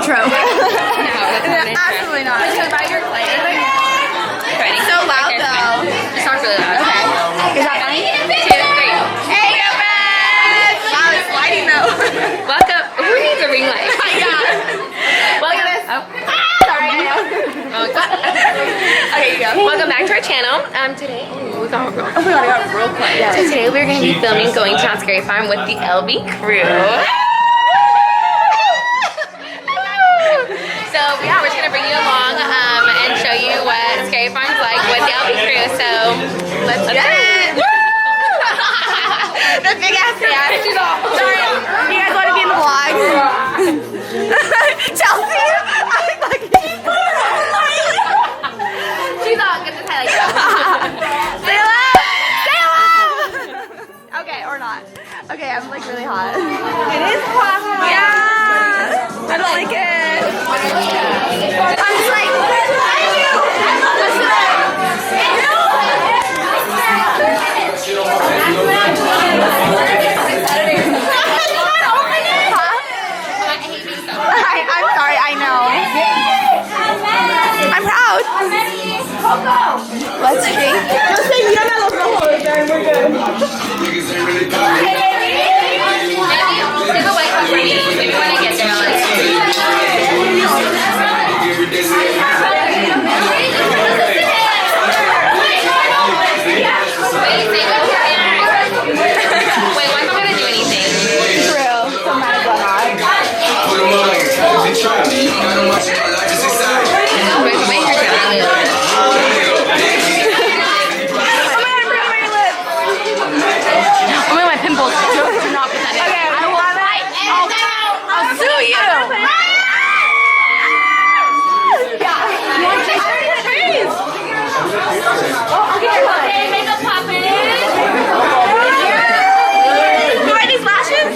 intro. No, that's not an intro. Absolutely not. Let's invite your client. Ready? So loud though. Just talk really loud. Okay. Is that funny? 2, 3. Hey, girlfriend! Wow, it's lighting though. Welcome. Who needs a ring light? Look at this. Oh. Sorry, I know. Oh, God. Okay, you go. Welcome back to our channel. Today, we got real. Oh my god, I got real quiet. So today we're going to be filming Going to Knott's Scary Farm with the LB crew. So yeah, we're just gonna bring you along and show you what Scary Farm's like with the LB crew. So let's get it. The big ass fan. Sorry, you guys want to be in the vlog? Chelsea, I'm like, She's all good to highlight. say hello. Say hello. Okay, or not. Okay, I'm like really hot. It is hot. Yeah. I don't like it. I'm just like, I'm sorry, I know. I'm proud. Let's drink. Take a white cup for me. Maybe when I get there, I'll Wait, one's not gonna do anything. True. So mad about that. Wait, make her down a little bit. Oh my, my pimples. Do not put that in. Okay, I will fight. I'll sue you. Yeah. You want to freeze? Okay, makeup poppin'. You want these lashes?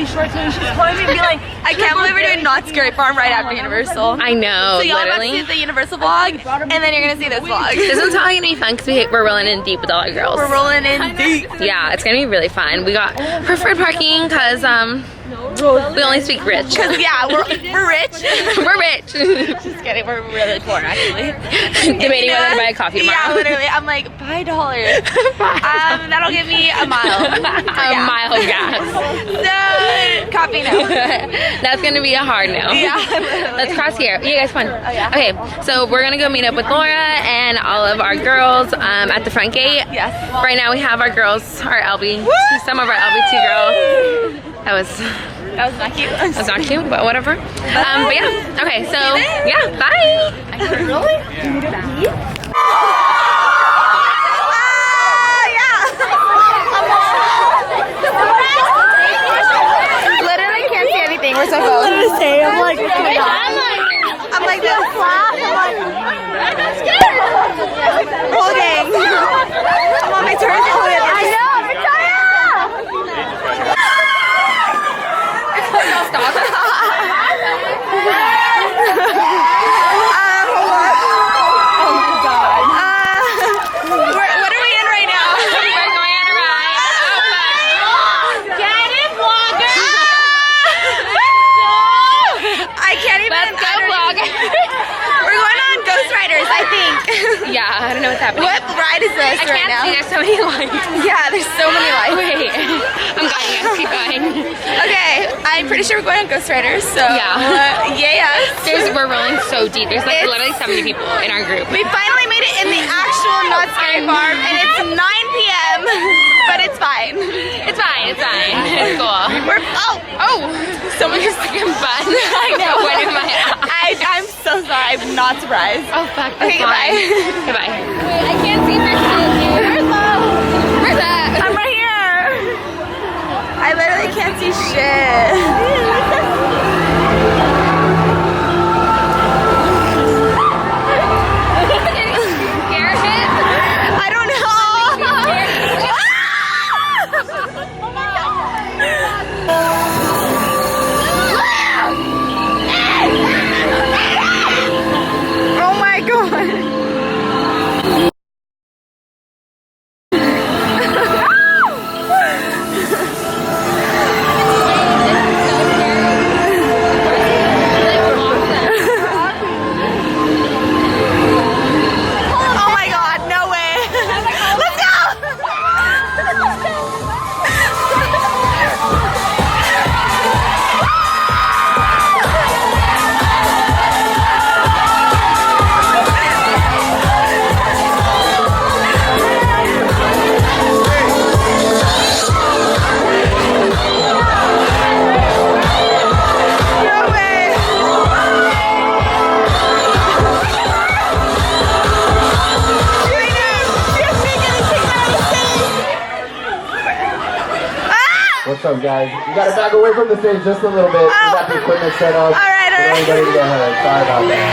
Shorts and she's calling me and be like, I can't believe we're doing Knott's Scary Farm right after Universal. I know, So y'all about to literally. see the Universal vlog, and then you're gonna see this vlog. This one's probably gonna be fun because we're rolling in deep with all our girls. We're rolling in deep. Yeah, it's gonna be really fun. We got preferred parking because we only speak rich. Cause yeah, we're rich. We're rich. Just kidding, we're really poor actually. Debating whether to buy a coffee tomorrow. Yeah, literally. I'm like, $5. That'll give me a mile. A mile of gas. So, coffee no. That's gonna be a hard no. Yeah. Let's cross here. You guys fun. Oh, yeah. Okay, so we're gonna go meet up with Laura and all of our girls at the front gate. Yes. Right now we have our girls, our LB, some of our LB2 girls. That was not cute. That's not cute, but whatever. But yeah, okay, so yeah, bye. Literally can't see anything. We're so close. I'm like this. I'm not scared. Holding. I'm on my turn. I know, Victoria. Stop. What are we in right now? We're going on a ride. Get it, vlogger! I can't even. Let's go, vlogger. We're going on Ghost Riders, I think. Yeah, I don't know what's happening. What ride is this I right can't now? see, there's so many lights. Yeah, there's so many lights. Wait, I'm going, yes, keep going. Okay, I'm pretty sure we're going on Ghost Riders, so Yeah. We're We're rolling so deep. There's like literally 70 people in our group. We finally made it in the actual Knott's Scary Farm, and it's 9 p.m., but it's fine. It's fine, it's fine. It's cool. Someone just freaking bun. I know. What am I'm so sorry. I'm not surprised. Oh fuck. That's Okay, goodbye. fine. Goodbye. Wait, I can't see Marrissa. Where's that? I'm right here. I literally can't see shit. I don't know. What's up, guys? You gotta back away from the stage just a little bit. We got the equipment set up. All right. Everybody to get hurt. Sorry about that.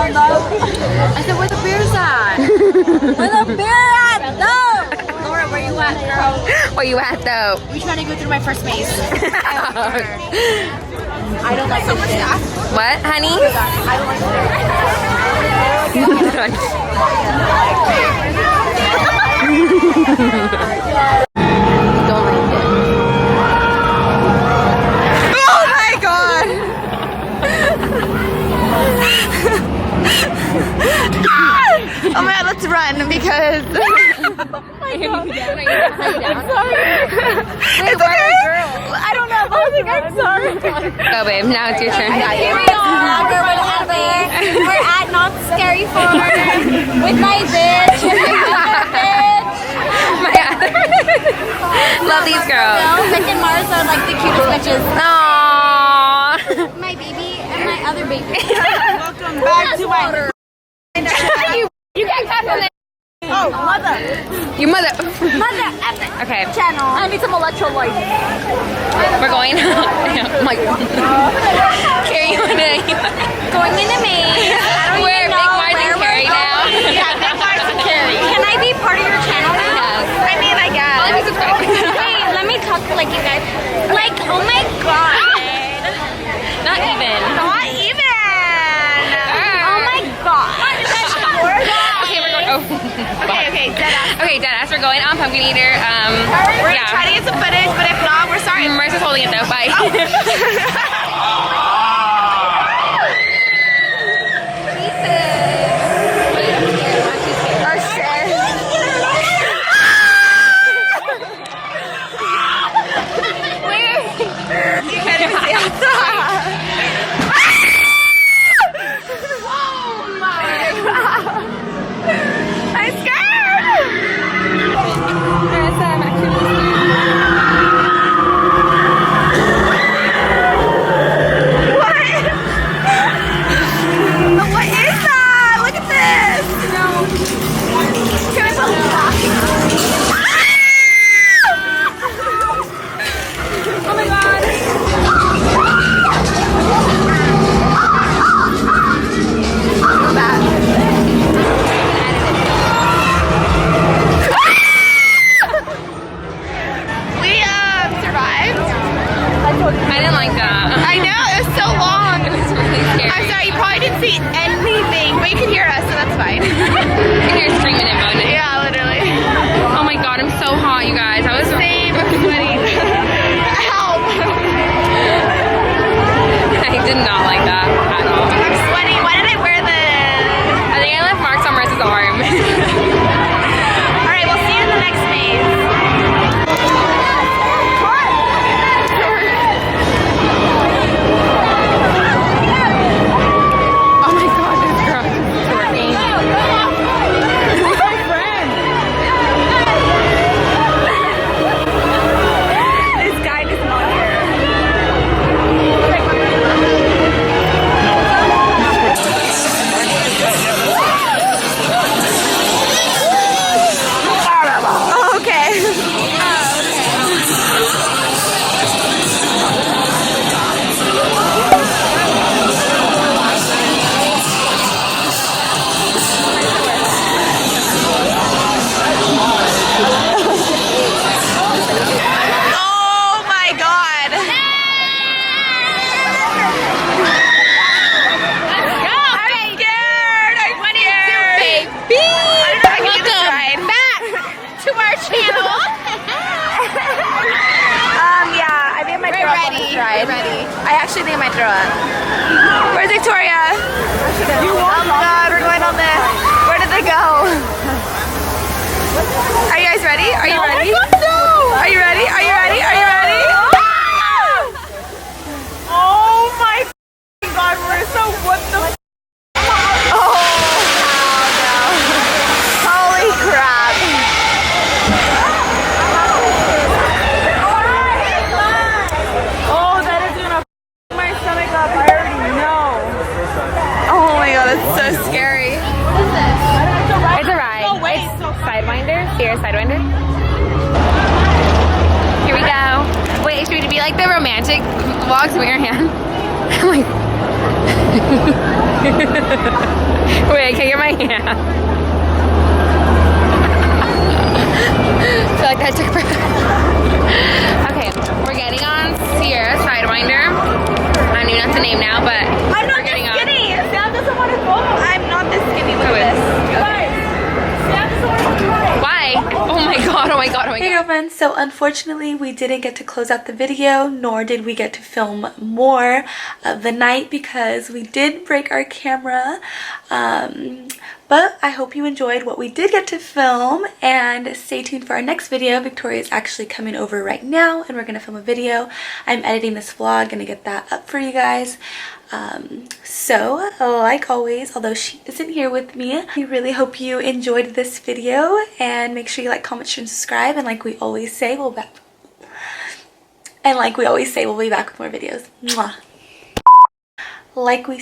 I said, where the beer's at? Where the beer at? No! Laura, where you at, girl? Where you at though? We trying to go through my first maze. I don't like so much stuff. What, honey? I don't like Oh my god! Oh my god, let's run because Oh my god. I'm sorry. it's okay. I don't know. I think I'm sorry. Go, babe. Now it's your turn. Here we are. We're at Knott Scary Farm with my bitch. My other love these girls. Vic and Marrissa are like the cutest bitches. Aww. My baby and my other baby. Welcome back to my You can't clap on it. Oh, mother. You mother. Mother epic Okay. channel. I need some electrolytes. We're going. Like, Carrie, you wanna? Going into me. We're Big Mars and Carrie now. Yeah, Big Mars and Carrie. Can I be part of your channel now? Yes. I mean, I guess. Let me subscribe. Wait, let me talk like you guys. Like, oh my god. Not even. Not even. Oh my god. Okay, we're going. Oh. Okay, deadass. Okay, deadass. We're going on Pumpkin Eater. We're Yeah. gonna try to get some footage, but if not, we're sorry. Marissa's holding it though. Bye. Where's Victoria? Oh god, we're going on this. Where did they go? Are you guys ready? Are you ready? Are you ready? Are you ready? Are you ready? Oh my god, Marrissa, what the oh no. Holy crap. Oh, that is gonna f my stomach up. I already know. Oh my god, that's so scary. It's a ride. No, wait. It's Sidewinder. Here, Sidewinder. Here we go. Wait, should we be like the romantic vlogs? With your hand. I'm like. Wait, can I get my hand? I feel like that took forever. Okay, we're getting on Sierra Sidewinder. I don't even know the name now, but I'm not this skinny. Sam doesn't want to go. I'm not this skinny. Look at this. Okay. Sam doesn't want to go. Why? Oh my god, oh my god, oh my god. Hey girlfriends, so unfortunately we didn't get to close out the video, nor did we get to film more of the night because we did break our camera. But I hope you enjoyed what we did get to film, and stay tuned for our next video. Victoria is actually coming over right now and we're gonna film a video. I'm editing this vlog, gonna get that up for you guys. So like always, although she isn't here with me, I really hope you enjoyed this video, and make sure you like, comment, share, and subscribe. And like we always say, we'll be back with more videos. Mwah. Like we